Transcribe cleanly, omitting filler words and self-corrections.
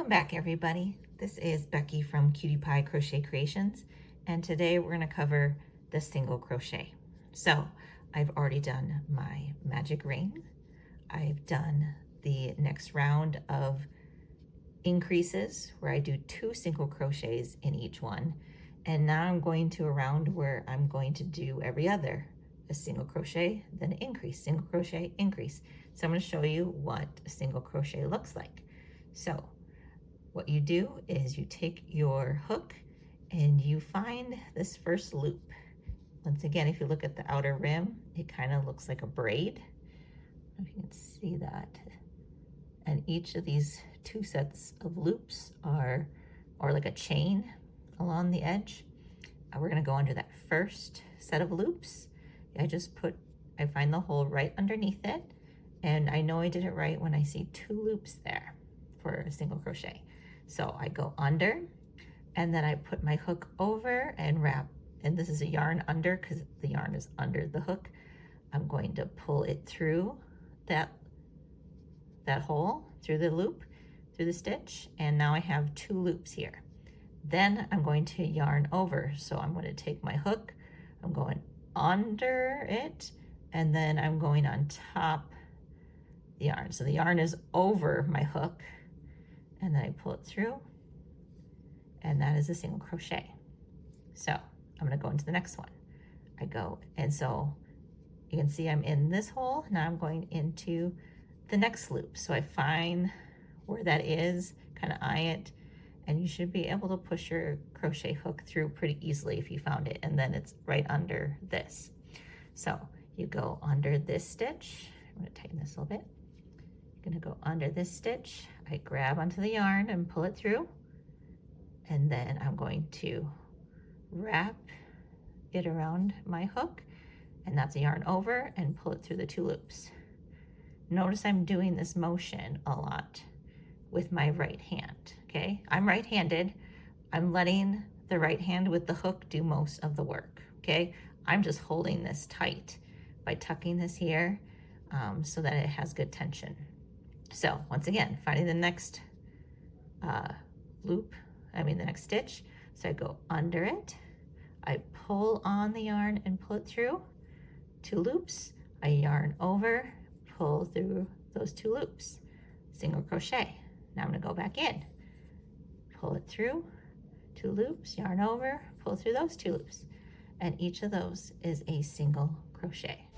Welcome back, everybody. This is Becky from Cutie Pie Crochet Creations, and today we're going to cover the single crochet. So I've already done my magic ring. I've done the next round of increases where I do 2 single crochets in each one, and now I'm going to a round where I'm going to do every other, a single crochet, then an increase, single crochet, increase. So I'm going to show you what a single crochet looks like. So what you do is you take your hook and you find this first loop. Once again, if you look at the outer rim, it kind of looks like a braid. I don't know if you can see that. And each of these 2 sets of loops are like a chain along the edge. We're going to go under that first set of loops. I find the hole right underneath it, and I know I did it right when I see 2 loops there for a single crochet. So I go under, and then I put my hook over and wrap, and this is a yarn under because the yarn is under the hook. I'm going to pull it through that hole, through the loop, through the stitch, and now I have 2 loops here. Then I'm going to yarn over. So I'm going to take my hook, I'm going under it, and then I'm going on top the yarn. So the yarn is over my hook, and then I pull it through, and that is a single crochet. So I'm going to go into the next one. I go, and so you can see I'm in this hole. Now I'm going into the next loop. So I find where that is, kind of eye it, and you should be able to push your crochet hook through pretty easily if you found it, and then it's right under this. So you go under this stitch. I'm going to tighten this a little bit. You're going to go under this stitch. I grab onto the yarn and pull it through, and then I'm going to wrap it around my hook, and that's a yarn over, and pull it through the 2 loops. Notice I'm doing this motion a lot with my right hand, okay? I'm right-handed. I'm letting the right hand with the hook do most of the work, okay? I'm just holding this tight by tucking this here so that it has good tension. So once again, finding the next the next stitch. So I go under it, I pull on the yarn and pull it through 2 loops, I yarn over, pull through those 2 loops, single crochet. Now I'm going to go back in, pull it through 2 loops, yarn over, pull through those 2 loops, and each of those is a single crochet.